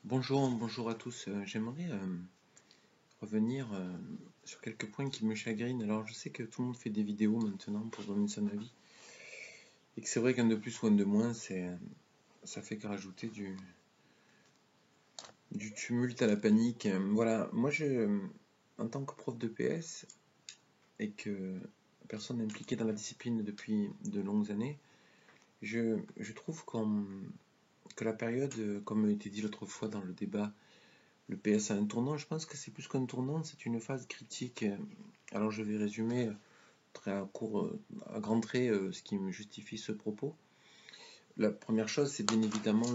Bonjour à tous. J'aimerais revenir sur quelques points qui me chagrinent. Alors, je sais que tout le monde fait des vidéos maintenant pour donner son avis, et que c'est vrai qu'un de plus ou un de moins, ça fait que rajouter du tumulte à la panique. Voilà, en tant que prof de PS et que personne impliquée dans la discipline depuis de longues années, je trouve que la période, comme a été dit l'autre fois dans le débat, le PS a un tournant. Je pense que c'est plus qu'un tournant, c'est une phase critique. Alors je vais résumer très à grands traits ce qui me justifie ce propos. La première chose, c'est bien évidemment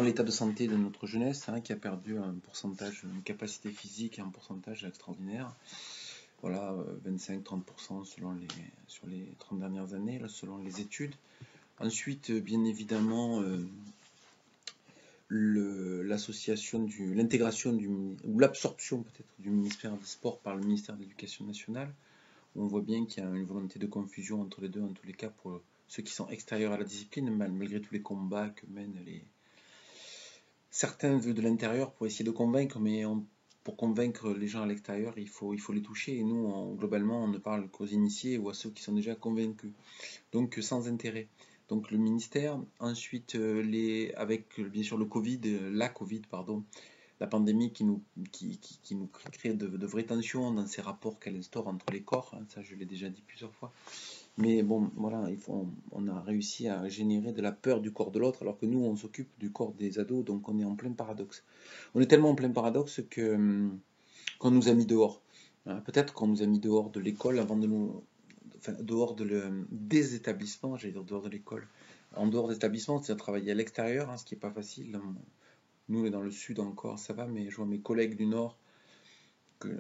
l'état de santé de notre jeunesse, hein, qui a perdu un pourcentage, une capacité physique et un pourcentage extraordinaire. Voilà, 25-30% sur les 30 dernières années, là, selon les études. Ensuite, bien évidemment, l'intégration ou l'absorption peut-être du ministère des Sports par le ministère de l'Éducation nationale. On voit bien qu'il y a une volonté de confusion entre les deux, en tous les cas, pour ceux qui sont extérieurs à la discipline, malgré tous les combats que mènent certains de l'intérieur pour essayer de convaincre, mais pour convaincre les gens à l'extérieur, il faut les toucher. Et nous, globalement, on ne parle qu'aux initiés ou à ceux qui sont déjà convaincus. Donc, sans intérêt. Donc, le ministère, ensuite, avec bien sûr le Covid, la Covid, pardon, la pandémie qui nous crée de vraies tensions dans ces rapports qu'elle instaure entre les corps, hein, ça je l'ai déjà dit plusieurs fois. Mais bon, voilà, on a réussi à générer de la peur du corps de l'autre, alors que nous, on s'occupe du corps des ados, donc on est en plein paradoxe. On est tellement en plein paradoxe qu'on nous a mis dehors. Hein, peut-être qu'on nous a mis dehors de l'école avant de nous... Enfin, des établissements, j'allais dire dehors de l'école. En dehors des établissements, c'est-à-dire travailler à l'extérieur, hein, ce qui n'est pas facile. Nous, dans le sud encore, ça va, mais je vois mes collègues du nord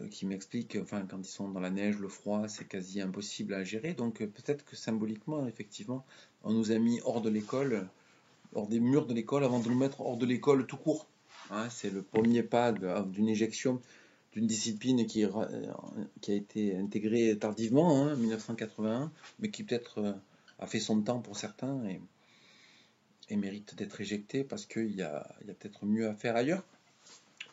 qui m'expliquent, enfin, quand ils sont dans la neige, le froid, c'est quasi impossible à gérer. Donc peut-être que symboliquement, effectivement, on nous a mis hors de l'école, hors des murs de l'école, avant de nous mettre hors de l'école tout court. Hein, c'est le premier pas d'une éjection d'une discipline qui a été intégrée tardivement, hein, 1981, mais qui peut-être a fait son temps pour certains et mérite d'être éjectée parce qu'il y a peut-être mieux à faire ailleurs,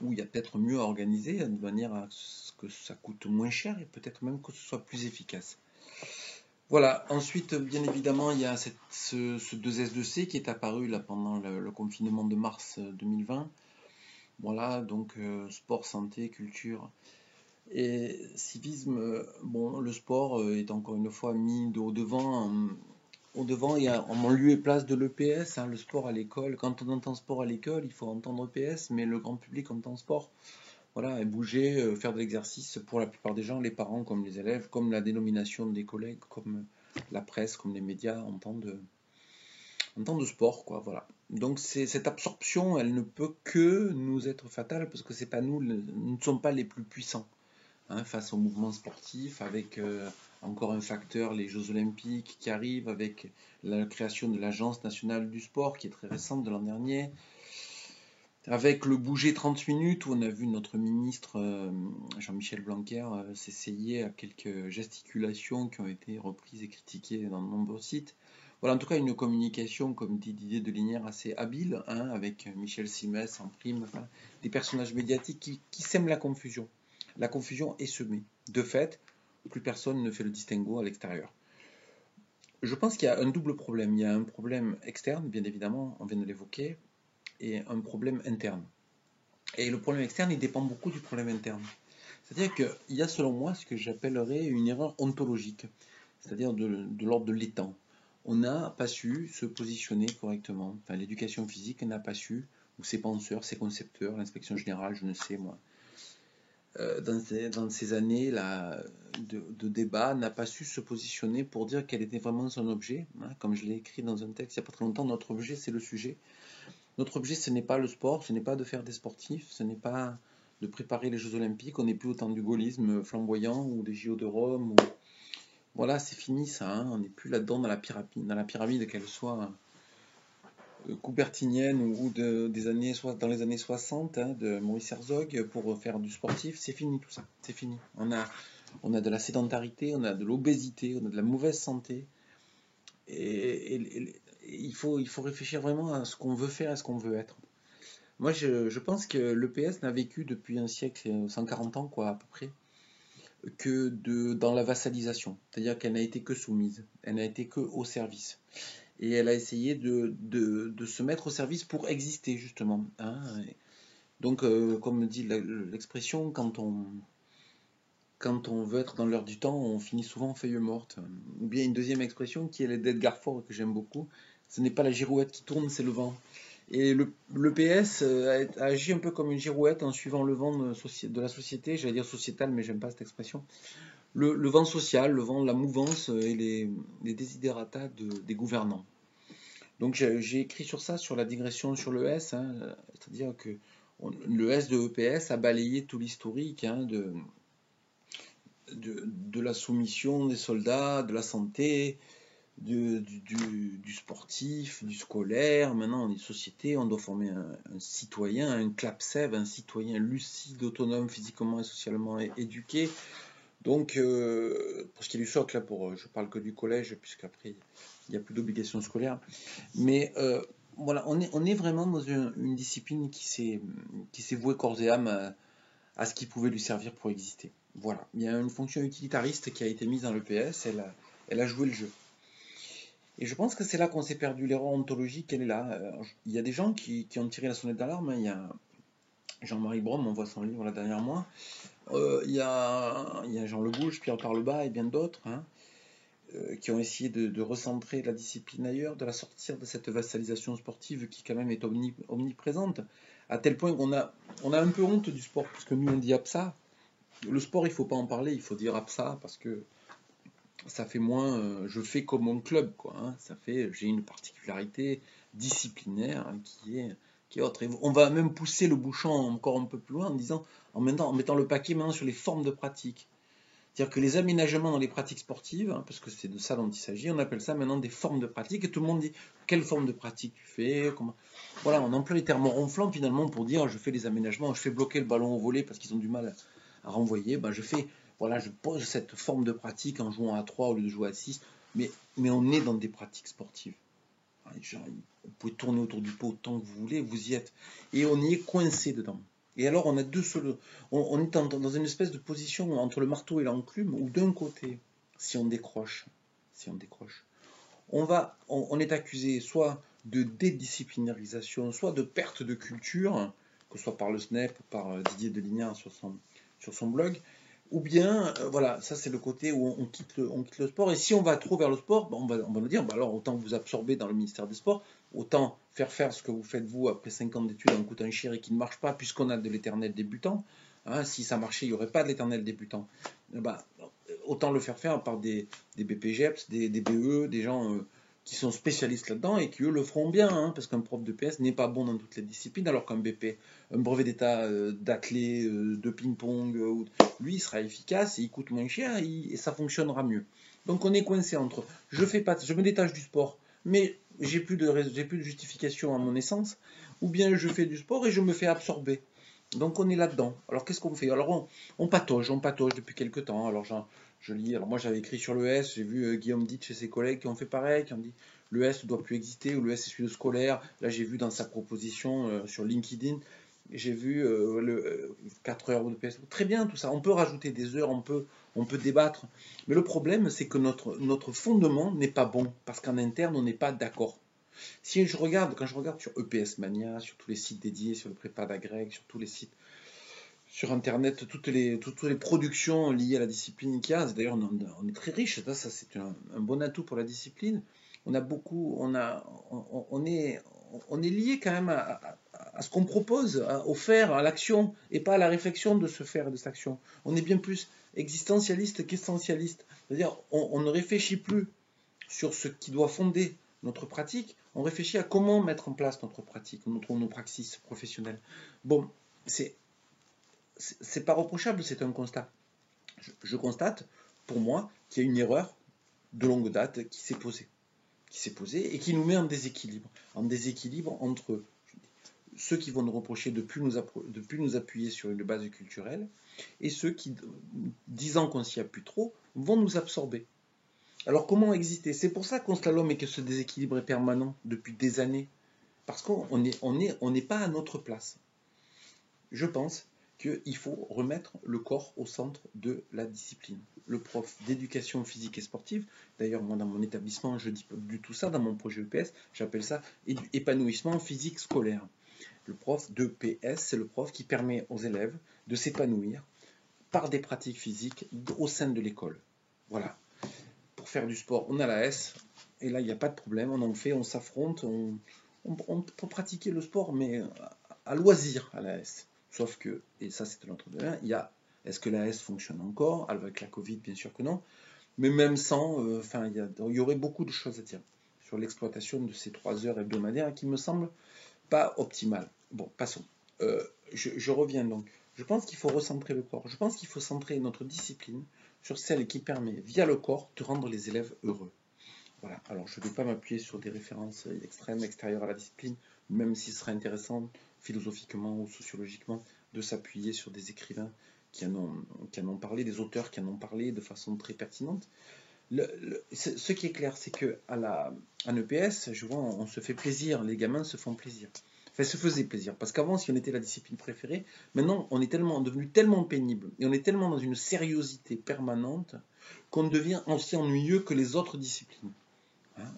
ou il y a peut-être mieux à organiser de manière à ce que ça coûte moins cher et peut-être même que ce soit plus efficace. Voilà, ensuite, bien évidemment, il y a ce 2S2C qui est apparu là, pendant le confinement de mars 2020. Voilà, donc sport, santé, culture et civisme. Bon, le sport est encore une fois mis au devant. Au devant, il y a en lieu et place de l'EPS, hein, le sport à l'école. Quand on entend sport à l'école, il faut entendre EPS, mais le grand public entend sport. Voilà, et bouger, faire de l'exercice pour la plupart des gens, les parents comme les élèves, comme la dénomination des collègues, comme la presse, comme les médias entendent de sport, quoi, voilà. Donc cette absorption, elle ne peut que nous être fatale parce que c'est pas nous ne sommes pas les plus puissants, hein, face au mouvement sportif, avec encore un facteur, les Jeux Olympiques qui arrivent, avec la création de l'Agence nationale du sport qui est très récente de l'an dernier, avec le bouger 30 minutes où on a vu notre ministre Jean-Michel Blanquer s'essayer à quelques gesticulations qui ont été reprises et critiquées dans de nombreux sites. Voilà, en tout cas une communication, comme dit Didier Delinière, assez habile, hein, avec Michel Simès en prime, enfin, des personnages médiatiques qui sèment la confusion. La confusion est semée. De fait, plus personne ne fait le distinguo à l'extérieur. Je pense qu'il y a un double problème. Il y a un problème externe, bien évidemment, on vient de l'évoquer, et un problème interne. Et le problème externe, il dépend beaucoup du problème interne. C'est-à-dire qu'il y a selon moi ce que j'appellerais une erreur ontologique, c'est-à-dire de l'ordre de l'étang. On n'a pas su se positionner correctement. Enfin, l'éducation physique n'a pas su, ou ses penseurs, ses concepteurs, l'inspection générale, je ne sais moi, dans ces années là, de débat, n'a pas su se positionner pour dire quel était vraiment son objet. Hein, comme je l'ai écrit dans un texte il n'y a pas très longtemps, notre objet c'est le sujet. Notre objet, ce n'est pas le sport, ce n'est pas de faire des sportifs, ce n'est pas de préparer les Jeux Olympiques. On n'est plus au temps du gaullisme flamboyant ou des JO de Rome. Voilà, c'est fini ça. Hein. On n'est plus là-dedans dans la pyramide qu'elle soit coubertinienne ou dans les années 60 hein, de Maurice Herzog pour faire du sportif. C'est fini tout ça. C'est fini. On a de la sédentarité, on a de l'obésité, on a de la mauvaise santé. Et il faut réfléchir vraiment à ce qu'on veut faire, à ce qu'on veut être. Moi, je pense que l'EPS n'a vécu depuis un siècle, 140 ans, quoi, à peu près, dans la vassalisation. C'est-à-dire qu'elle n'a été que soumise, elle n'a été que au service. Et elle a essayé de se mettre au service pour exister, justement, hein. Donc, comme dit l'expression, quand on veut être dans l'heure du temps, on finit souvent en feuille morte. Ou bien une deuxième expression qui est d'Edgar Faure, que j'aime beaucoup, ce n'est pas la girouette qui tourne, c'est le vent. Et le PS a agi un peu comme une girouette en suivant le vent de la société, j'allais dire sociétale, mais j'aime pas cette expression. Le vent social, le vent de la mouvance et les desiderata des gouvernants. Donc j'ai écrit sur ça, sur la digression sur le S, hein, c'est-à-dire que le S de EPS a balayé tout l'historique, hein, de la soumission des soldats, de la santé, du sportif, du scolaire. Maintenant, on est une société, on doit former un citoyen, un CLAPSEV, un citoyen lucide, autonome, physiquement et socialement éduqué. Donc, pour ce qui est du socle, là, je parle que du collège, puisqu'après, il n'y a plus d'obligations scolaires. Mais voilà, on est vraiment dans une discipline qui s'est vouée corps et âme à ce qui pouvait lui servir pour exister. Voilà, il y a une fonction utilitariste qui a été mise dans l'EPS, elle a joué le jeu. Et je pense que c'est là qu'on s'est perdu, l'erreur ontologique, elle est là. Il y a des gens qui ont tiré la sonnette d'alarme, hein. Il y a Jean-Marie Brom, on voit son livre là derrière moi. Il y a Jean Le Gouge, Pierre Parlebas et bien d'autres, hein, qui ont essayé de recentrer la discipline ailleurs, de la sortir de cette vassalisation sportive qui quand même est omniprésente, à tel point on a un peu honte du sport, parce que nous on dit APSA. Le sport, il ne faut pas en parler, il faut dire APSA, parce que ça fait moins je fais comme mon club, quoi, hein. Ça fait j'ai une particularité disciplinaire, hein, qui est autre. Et on va même pousser le bouchon encore un peu plus loin en mettant le paquet maintenant sur les formes de pratique. C'est-à-dire que les aménagements dans les pratiques sportives, hein, parce que c'est de ça dont il s'agit, on appelle ça maintenant des formes de pratique, et tout le monde dit quelle forme de pratique tu fais, comment. Voilà, on emploie les termes ronflants finalement pour dire je fais des aménagements, je fais bloquer le ballon au volet parce qu'ils ont du mal à renvoyer, ben je pose cette forme de pratique en jouant à 3 au lieu de jouer à 6, mais on est dans des pratiques sportives. Genre, vous pouvez tourner autour du pot autant que vous voulez, vous y êtes. Et on y est coincé dedans. Et alors, on a deux solutions. On est dans une espèce de position entre le marteau et l'enclume, où d'un côté, si on décroche, si on décroche, on est accusé soit de dédisciplinarisation, soit de perte de culture, que ce soit par le SNEP ou par Didier Delignard sur son blog, ou bien, voilà, ça c'est le côté où on quitte le sport. Et si on va trop vers le sport, on va nous dire, bah alors autant vous absorber dans le ministère des Sports, autant faire ce que vous faites vous après 5 ans d'études en coûtant cher et qui ne marche pas, puisqu'on a de l'éternel débutant. Hein, si ça marchait, il n'y aurait pas de l'éternel débutant. Bah, autant le faire par des BPGEPS, des BE, des gens qui sont spécialistes là-dedans et qui eux le feront bien, hein, parce qu'un prof de PS n'est pas bon dans toutes les disciplines, alors qu'un BP, un brevet d'état d'athlé, de ping-pong, lui il sera efficace, et il coûte moins cher et ça fonctionnera mieux. Donc on est coincé entre je me détache du sport, mais j'ai plus de justification à mon essence, ou bien je fais du sport et je me fais absorber. Donc on est là-dedans. Alors qu'est-ce qu'on fait? Alors on patauge depuis quelques temps. Alors je lis, alors moi j'avais écrit sur le S, j'ai vu Guillaume Ditch et ses collègues qui ont fait pareil, qui ont dit le S ne doit plus exister, ou le S c'est celui de scolaire. Là j'ai vu dans sa proposition sur LinkedIn, j'ai vu 4 heures de PS. Très bien tout ça, on peut rajouter des heures, on peut débattre. Mais le problème c'est que notre fondement n'est pas bon, parce qu'en interne on n'est pas d'accord. Quand je regarde sur EPS Mania, sur tous les sites dédiés, sur le prépa d'Agreg, sur tous les sites sur Internet, toutes les productions liées à la discipline qu'il y a, d'ailleurs on est très riche, ça c'est un bon atout pour la discipline. On a beaucoup, on est lié quand même à ce qu'on propose, au faire, à l'action, et pas à la réflexion de ce faire et de cette action. On est bien plus existentialiste qu'essentialiste. C'est-à-dire, on ne réfléchit plus sur ce qui doit fonder notre pratique, on réfléchit à comment mettre en place notre pratique, nos praxis professionnels. Bon, c'est pas reprochable, c'est un constat. Je constate, pour moi, qu'il y a une erreur de longue date qui s'est posée et qui nous met en déséquilibre entre ceux qui vont nous reprocher de plus nous appuyer sur une base culturelle et ceux qui, disant qu'on s'y appuie trop, vont nous absorber. Alors comment exister? C'est pour ça qu'on slalom et que ce déséquilibre est permanent depuis des années. Parce qu'on n'est pas à notre place. Je pense qu'il faut remettre le corps au centre de la discipline. Le prof d'éducation physique et sportive, d'ailleurs moi dans mon établissement je dis pas du tout ça, dans mon projet EPS, j'appelle ça épanouissement physique scolaire. Le prof d'EPS, c'est le prof qui permet aux élèves de s'épanouir par des pratiques physiques au sein de l'école. Voilà. Pour faire du sport, on a la S, et là il n'y a pas de problème, on en fait, on s'affronte, on peut pratiquer le sport, mais à loisir à la S. Sauf que, et ça c'est notre domaine, il y a, est-ce que la S fonctionne encore? Avec la Covid, bien sûr que non, mais même sans, il y aurait beaucoup de choses à dire sur l'exploitation de ces 3 heures hebdomadaires qui me semblent pas optimales. Bon, passons. Je reviens donc. Je pense qu'il faut recentrer le corps. Je pense qu'il faut centrer notre discipline sur celle qui permet, via le corps, de rendre les élèves heureux. Voilà. Alors, je ne vais pas m'appuyer sur des références extrêmes, extérieures à la discipline, même s'il serait intéressant, philosophiquement ou sociologiquement, de s'appuyer sur des écrivains qui en ont parlé, des auteurs qui en ont parlé de façon très pertinente. Ce qui est clair, c'est qu'en EPS, je vois, on se fait plaisir, les gamins se font plaisir. Enfin, se faisaient plaisir. Parce qu'avant, si on était la discipline préférée, maintenant, on est devenu tellement pénible, et on est tellement dans une sériosité permanente, qu'on devient aussi ennuyeux que les autres disciplines. Hein,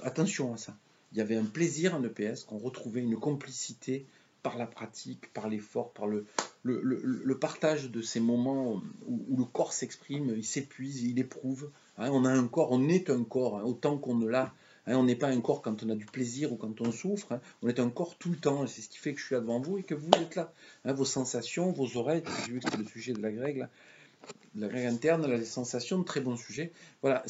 attention à ça. Il y avait un plaisir en EPS, qu'on retrouvait une complicité par la pratique, par l'effort, par le partage de ces moments où le corps s'exprime, il s'épuise, il éprouve. Hein, on a un corps, on est un corps, hein, autant qu'on ne l'a. Hein, on n'est pas un corps quand on a du plaisir ou quand on souffre. Hein, on est un corps tout le temps. C'est ce qui fait que je suis là devant vous et que vous êtes là. Hein, vos sensations, vos oreilles, j'ai vu que c'était le sujet de la règle. La règle interne, les sensations, très bon sujet. Voilà,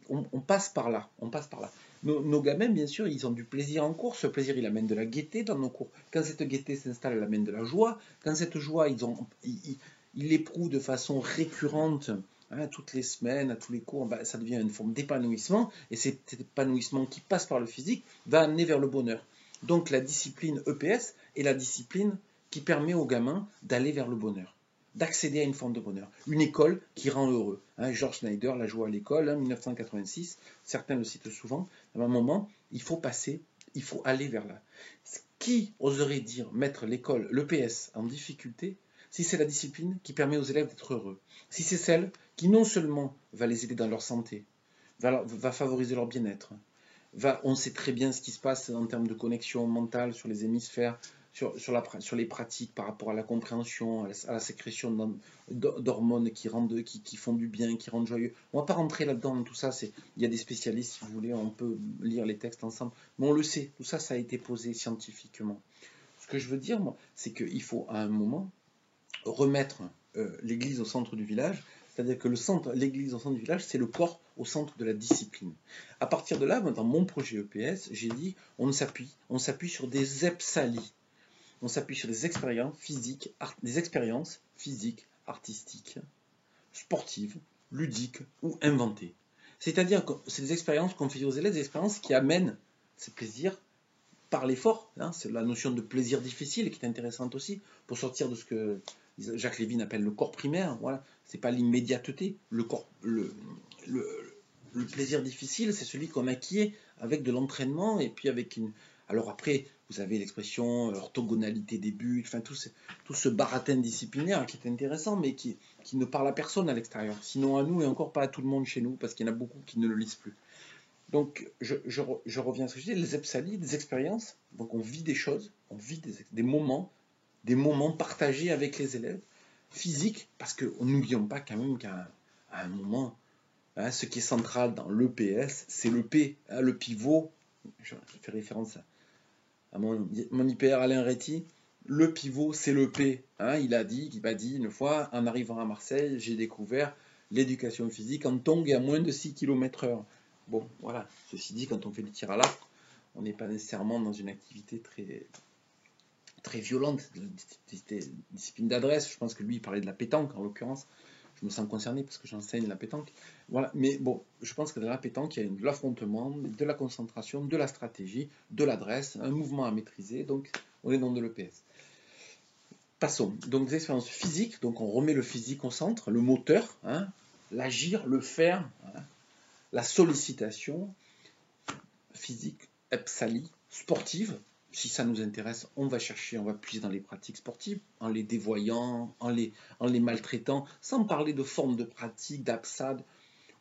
on passe par là. On passe par là. Nos gamins, bien sûr, ils ont du plaisir en cours. Ce plaisir, il amène de la gaieté dans nos cours. Quand cette gaieté s'installe, elle amène de la joie. Quand cette joie, ils l'éprouvent de façon récurrente, hein, toutes les semaines, à tous les cours, ben, ça devient une forme d'épanouissement. Et cet épanouissement qui passe par le physique va amener vers le bonheur. Donc la discipline EPS est la discipline qui permet aux gamins d'aller vers le bonheur, d'accéder à une forme de bonheur. Une école qui rend heureux. Hein, George Snyder l'a joué à l'école, en 1986, certains le citent souvent. À un moment, il faut aller vers là. Qui oserait dire mettre l'école, l'EPS, en difficulté si c'est la discipline qui permet aux élèves d'être heureux? Si c'est celle qui non seulement va les aider dans leur santé, va favoriser leur bien-être, on sait très bien ce qui se passe en termes de connexion mentale sur les hémisphères, sur les pratiques par rapport à la compréhension, à la sécrétion d'hormones qui font du bien, qui rendent joyeux. On ne va pas rentrer là-dedans, tout ça, il y a des spécialistes, si vous voulez, on peut lire les textes ensemble, mais on le sait, tout ça, ça a été posé scientifiquement. Ce que je veux dire, moi, c'est qu'il faut à un moment remettre l'église au centre du village, c'est-à-dire que l'église au centre du village, c'est le corps au centre de la discipline. À partir de là, dans mon projet EPS, j'ai dit, on s'appuie sur des EPSALI. On s'appuie sur des expériences physiques, artistiques, sportives, ludiques ou inventées. C'est-à-dire que c'est des expériences qu'on fait aux élèves, des expériences qui amènent ce plaisir par l'effort. Hein, c'est la notion de plaisir difficile qui est intéressante aussi pour sortir de ce que Jacques Lévin appelle le corps primaire. Voilà, c'est pas l'immédiateté. Le plaisir difficile, c'est celui qu'on acquiert avec de l'entraînement et puis avec une. Alors après, vous avez l'expression orthogonalité des buts, enfin tout ce baratin disciplinaire qui est intéressant, mais qui ne parle à personne à l'extérieur. Sinon à nous et encore pas à tout le monde chez nous, parce qu'il y en a beaucoup qui ne le lisent plus. Donc, je reviens à ce que je disais, les EPSALI, des expériences, donc on vit des choses, on vit des moments partagés avec les élèves, physiques, parce que n'oublions pas quand même qu'à un moment, hein, ce qui est central dans l'EPS, c'est le P, hein, le pivot, je fais référence à mon hyper Alain Réty, le pivot c'est le P, hein, il m'a dit une fois, en arrivant à Marseille, j'ai découvert l'éducation physique en tongue et à moins de 6 km/h. Bon, voilà. Ceci dit, quand on fait du tir à l'arc, on n'est pas nécessairement dans une activité très, très violente, discipline d'adresse. Je pense que lui, il parlait de la pétanque, en l'occurrence. Je me sens concerné parce que j'enseigne la pétanque. Voilà. Mais bon, je pense que dans la pétanque, il y a de l'affrontement, de la concentration, de la stratégie, de l'adresse, un mouvement à maîtriser. Donc, on est dans de l'EPS. Passons. Donc, des expériences physiques. Donc, on remet le physique au centre, le moteur, hein, l'agir, le faire, hein, la sollicitation physique, EPSALI, sportive, si ça nous intéresse, on va chercher, on va puiser dans les pratiques sportives, en les dévoyant, en les maltraitant, sans parler de formes de pratiques, d'absades.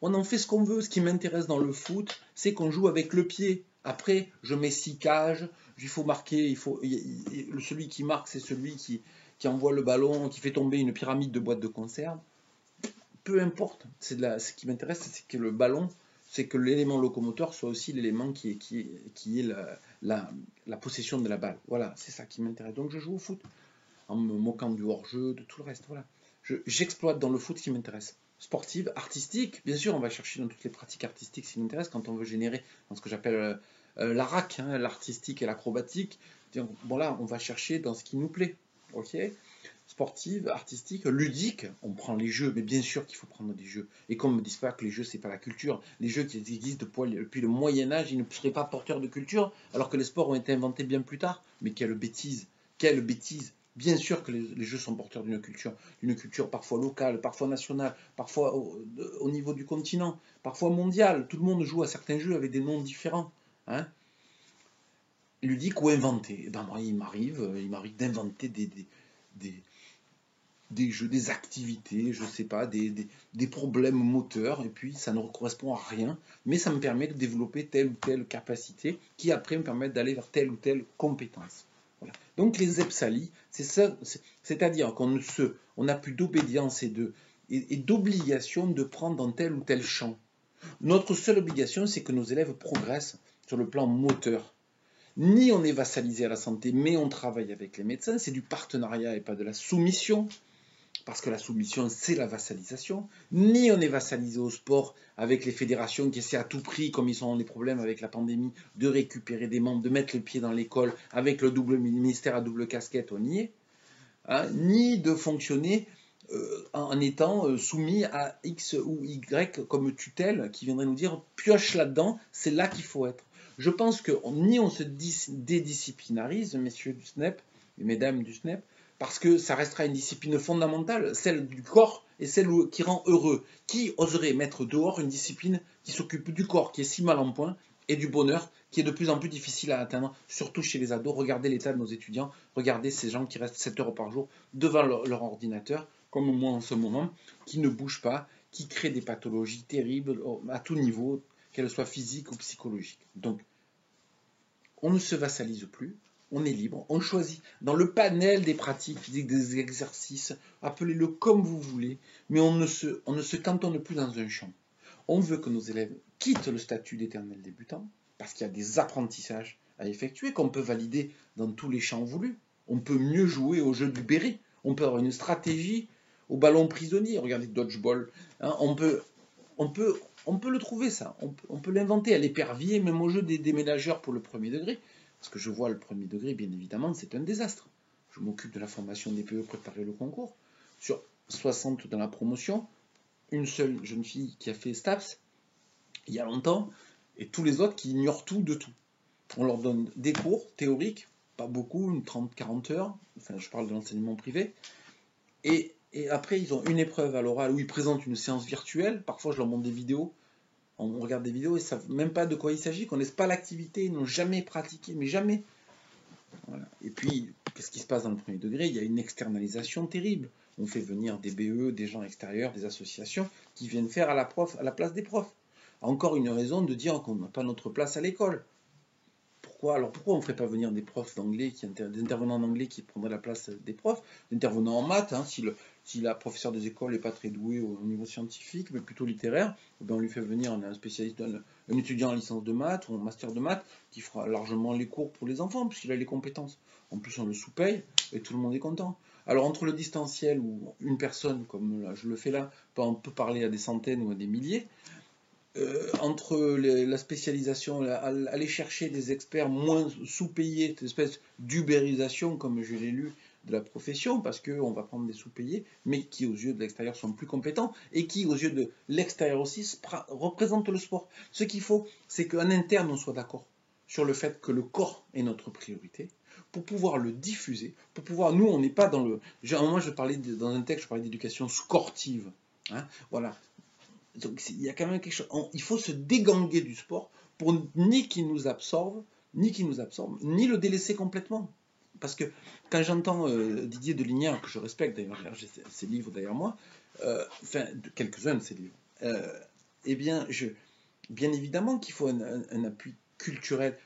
On en fait ce qu'on veut. Ce qui m'intéresse dans le foot, c'est qu'on joue avec le pied. Après, je mets 6 cages, il faut marquer, celui qui marque, c'est celui qui envoie le ballon, qui fait tomber une pyramide de boîtes de conserve. Peu importe. Ce qui m'intéresse, c'est que le ballon, c'est que l'élément locomoteur soit aussi l'élément qui est la possession de la balle. Voilà, c'est ça qui m'intéresse. Donc je joue au foot, en me moquant du hors-jeu, de tout le reste. Voilà. J'exploite dans le foot ce qui m'intéresse. Sportive, artistique, bien sûr, on va chercher dans toutes les pratiques artistiques ce qui m'intéresse quand on veut générer dans ce que j'appelle l'ARAC, hein, l'artistique et l'acrobatique. Bon là, on va chercher dans ce qui nous plaît. Ok, sportive, artistique, ludique, on prend les jeux, mais bien sûr qu'il faut prendre des jeux. Et qu'on ne me dise pas que les jeux, c'est pas la culture. Les jeux qui existent depuis le Moyen-Âge, ils ne seraient pas porteurs de culture, alors que les sports ont été inventés bien plus tard. Mais quelle bêtise! Quelle bêtise! Bien sûr que les jeux sont porteurs d'une culture parfois locale, parfois nationale, parfois au niveau du continent, parfois mondial. Tout le monde joue à certains jeux avec des noms différents. Hein, ludique ou inventé. Ben moi, il m'arrive d'inventer des, des jeux, des activités, je sais pas, des problèmes moteurs, et puis ça ne correspond à rien, mais ça me permet de développer telle ou telle capacité qui après me permettent d'aller vers telle ou telle compétence. Voilà. Donc les EPSALI, c'est ça, c'est-à-dire on n'a plus d'obédience et d'obligation de prendre dans tel ou tel champ. Notre seule obligation, c'est que nos élèves progressent sur le plan moteur. Ni on est vassalisé à la santé, mais on travaille avec les médecins, c'est du partenariat et pas de la soumission, parce que la soumission, c'est la vassalisation, ni on est vassalisé au sport avec les fédérations qui essaient à tout prix, comme ils ont des problèmes avec la pandémie, de récupérer des membres, de mettre le pied dans l'école avec le double ministère à double casquette, on y est, hein, ni de fonctionner en étant soumis à X ou Y comme tutelle qui viendrait nous dire pioche là-dedans, c'est là qu'il faut être. Je pense que ni on se dédisciplinarise, messieurs du SNEP et mesdames du SNEP, parce que ça restera une discipline fondamentale, celle du corps et celle qui rend heureux. Qui oserait mettre dehors une discipline qui s'occupe du corps, qui est si mal en point, et du bonheur, qui est de plus en plus difficile à atteindre, surtout chez les ados. Regardez l'état de nos étudiants, regardez ces gens qui restent 7 heures par jour devant leur ordinateur, comme moi en ce moment, qui ne bougent pas, qui créent des pathologies terribles à tout niveau, qu'elles soient physiques ou psychologiques. Donc, on ne se vassalise plus, on est libre, on choisit dans le panel des pratiques physiques, des exercices, appelez-le comme vous voulez, mais on ne se cantonne plus dans un champ. On veut que nos élèves quittent le statut d'éternel débutant, parce qu'il y a des apprentissages à effectuer qu'on peut valider dans tous les champs voulus. On peut mieux jouer au jeu du béret, on peut avoir une stratégie au ballon prisonnier, regardez Dodgeball, hein, on peut le trouver ça, on peut l'inventer à l'épervier, même au jeu des déménageurs pour le premier degré. Parce que je vois le premier degré, bien évidemment, c'est un désastre. Je m'occupe de la formation des PE, préparer le concours. Sur 60 dans la promotion, une seule jeune fille qui a fait STAPS il y a longtemps, et tous les autres qui ignorent tout de tout. On leur donne des cours théoriques, pas beaucoup, une 30-40 heures, enfin je parle de l'enseignement privé, et après ils ont une épreuve à l'oral où ils présentent une séance virtuelle, parfois je leur montre des vidéos, on regarde des vidéos et ils ne savent même pas de quoi il s'agit, qu'on ne laisse pas l'activité, ils n'ont jamais pratiqué, mais jamais. Voilà. Et puis, qu'est-ce qui se passe dans le premier degré? Il y a une externalisation terrible. On fait venir des BE, des gens extérieurs, des associations qui viennent faire à la place des profs. Encore une raison de dire qu'on n'a pas notre place à l'école. Pourquoi on ne ferait pas venir des profs d'anglais, des intervenants d'anglais qui prendraient la place des profs, des intervenants en maths, hein, si la professeure des écoles n'est pas très douée au niveau scientifique, mais plutôt littéraire, on lui fait venir un spécialiste, un étudiant en licence de maths ou en master de maths qui fera largement les cours pour les enfants, puisqu'il a les compétences. En plus, on le sous-paye et tout le monde est content. Alors, entre le distanciel où une personne, comme là, je le fais là, peut parler à des centaines ou à des milliers, entre la spécialisation, aller chercher des experts moins sous-payés, cette espèce d'ubérisation, comme je l'ai lu, de la profession, parce qu'on va prendre des sous-payés, mais qui aux yeux de l'extérieur sont plus compétents, et qui aux yeux de l'extérieur aussi représentent le sport. Ce qu'il faut, c'est qu'en interne, on soit d'accord sur le fait que le corps est notre priorité, pour pouvoir le diffuser, pour pouvoir, nous, on n'est pas dans le... À un moment, dans un texte, je parlais d'éducation sportive. Hein, voilà. Donc il y a quand même quelque chose. Il faut se déganguer du sport pour ni qu'il nous absorbe, ni qui nous absorbe, ni le délaisser complètement. Parce que quand j'entends Didier de Lignières, que je respecte d'ailleurs, j'ai ses livres derrière moi, enfin, quelques-uns de ses livres, eh bien, bien évidemment qu'il faut un appui culturel.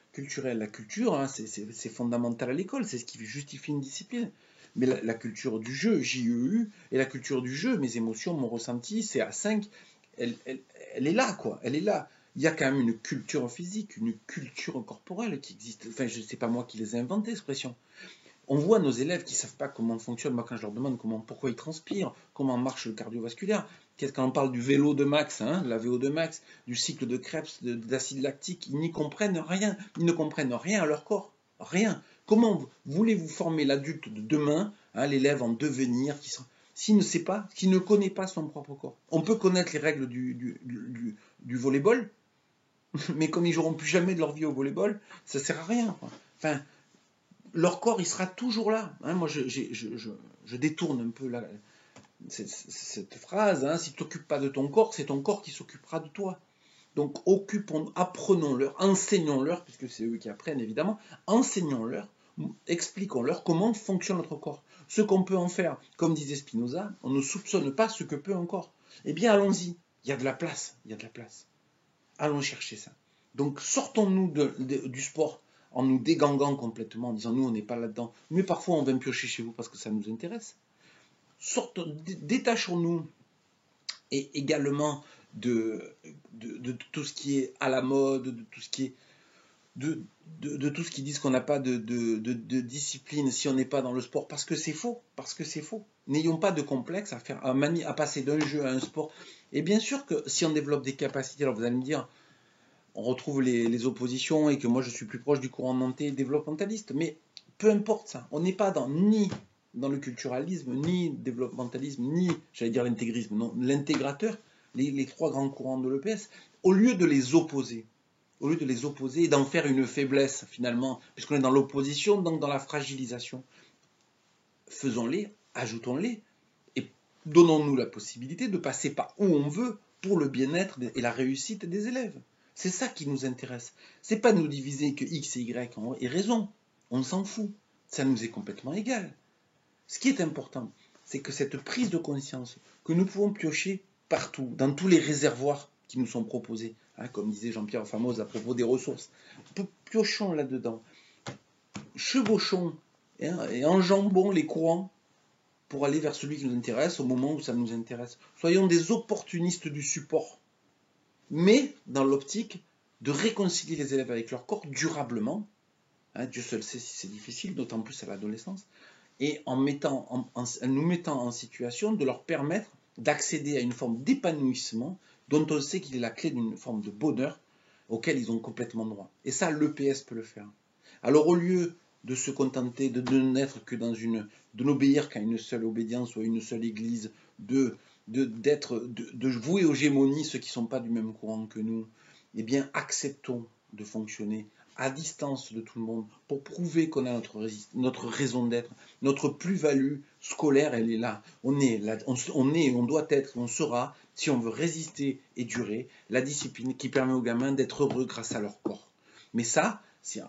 La culture, hein, c'est fondamental à l'école, c'est ce qui justifie une discipline. Mais la culture du jeu, JEU, et la culture du jeu, mes émotions, mon ressenti, c'est A5, elle est là, quoi. Elle est là. Il y a quand même une culture physique, une culture corporelle qui existe. Enfin, je sais pas moi qui les ai inventées, expression. On voit nos élèves qui ne savent pas comment fonctionne. Moi, quand je leur demande pourquoi ils transpirent, comment marche le cardiovasculaire, quand on parle du vélo de Max, hein, la VO2 Max, du cycle de Krebs, d'acide lactique, ils n'y comprennent rien. Ils ne comprennent rien à leur corps. Rien. Comment voulez-vous former l'adulte de demain, hein, l'élève en devenir, s'il ne sait pas, s'il ne connaît pas son propre corps? On peut connaître les règles du volleyball, mais comme ils joueront plus jamais de leur vie au volleyball, ça ne sert à rien. Enfin, leur corps, il sera toujours là. Hein, moi, je détourne un peu cette phrase. Hein, si tu t'occupes pas de ton corps, c'est ton corps qui s'occupera de toi. Donc, apprenons-leur, enseignons-leur, puisque c'est eux qui apprennent évidemment, enseignons-leur, expliquons-leur comment fonctionne notre corps. Ce qu'on peut en faire, comme disait Spinoza, on ne soupçonne pas ce que peut un corps. Eh bien, allons-y. Il y a de la place. Il y a de la place. Allons chercher ça. Donc, sortons-nous du sport en nous dégangant complètement, en disant nous on n'est pas là-dedans, mais parfois on vient piocher chez vous parce que ça nous intéresse. Détachons-nous et également de tout ce qui est à la mode, de tout ce qui est de tout ce qui disent qu'on n'a pas de discipline si on n'est pas dans le sport, parce que c'est faux, N'ayons pas de complexe à passer d'un jeu à un sport. Et bien sûr que si on développe des capacités, alors vous allez me dire, on retrouve les oppositions et que moi je suis plus proche du courant nantais développementaliste, mais peu importe ça, on n'est pas ni dans le culturalisme, ni développementalisme, ni, j'allais dire l'intégrisme, non, l'intégrateur, les trois grands courants de l'EPS, au lieu de les opposer, et d'en faire une faiblesse finalement, puisqu'on est dans l'opposition, donc dans la fragilisation, faisons-les, ajoutons-les, et donnons-nous la possibilité de passer par où on veut pour le bien-être et la réussite des élèves. C'est ça qui nous intéresse. C'est pas nous diviser que X et Y ont raison. On s'en fout. Ça nous est complètement égal. Ce qui est important, c'est que cette prise de conscience, que nous pouvons piocher partout, dans tous les réservoirs qui nous sont proposés, hein, comme disait Jean-Pierre Famos à propos des ressources, piochons là-dedans, chevauchons hein, et enjambons les courants pour aller vers celui qui nous intéresse au moment où ça nous intéresse. Soyons des opportunistes du support, mais dans l'optique de réconcilier les élèves avec leur corps durablement. Hein, Dieu seul sait si c'est difficile, d'autant plus à l'adolescence, et en nous mettant en situation de leur permettre d'accéder à une forme d'épanouissement dont on sait qu'il est la clé d'une forme de bonheur auquel ils ont complètement droit. Et ça, l'EPS peut le faire. Alors au lieu de se contenter de n'être que de n'obéir qu'à une seule obédience ou à une seule église, de vouer aux gémonies ceux qui ne sont pas du même courant que nous, eh bien acceptons de fonctionner à distance de tout le monde pour prouver qu'on a notre raison d'être, notre plus-value scolaire, elle est là. On doit être, on sera, si on veut résister et durer, la discipline qui permet aux gamins d'être heureux grâce à leur corps. Mais ça,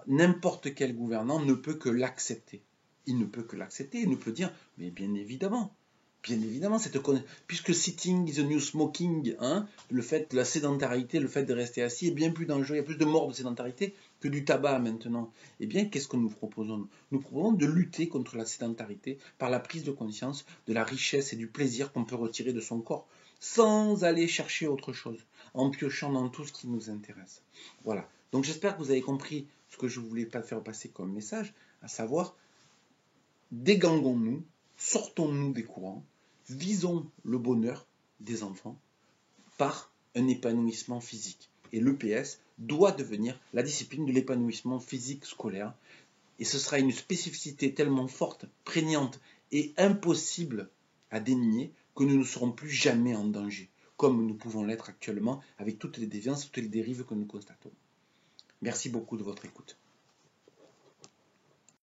n'importe quel gouvernant ne peut que l'accepter. Il ne peut que l'accepter, il ne peut dire, mais bien évidemment, puisque sitting is the new smoking, hein, la sédentarité, le fait de rester assis est bien plus dangereux, il y a plus de morts de sédentarité que du tabac maintenant. Eh bien, qu'est-ce que nous proposons? Nous proposons de lutter contre la sédentarité par la prise de conscience de la richesse et du plaisir qu'on peut retirer de son corps, sans aller chercher autre chose, en piochant dans tout ce qui nous intéresse. Voilà. Donc j'espère que vous avez compris ce que je voulais pas faire passer comme message, à savoir, dégangons-nous, sortons-nous des courants, visons le bonheur des enfants par un épanouissement physique. Et l'EPS doit devenir la discipline de l'épanouissement physique scolaire. Et ce sera une spécificité tellement forte, prégnante et impossible à dénier que nous ne serons plus jamais en danger, comme nous pouvons l'être actuellement avec toutes les déviances, toutes les dérives que nous constatons. Merci beaucoup de votre écoute.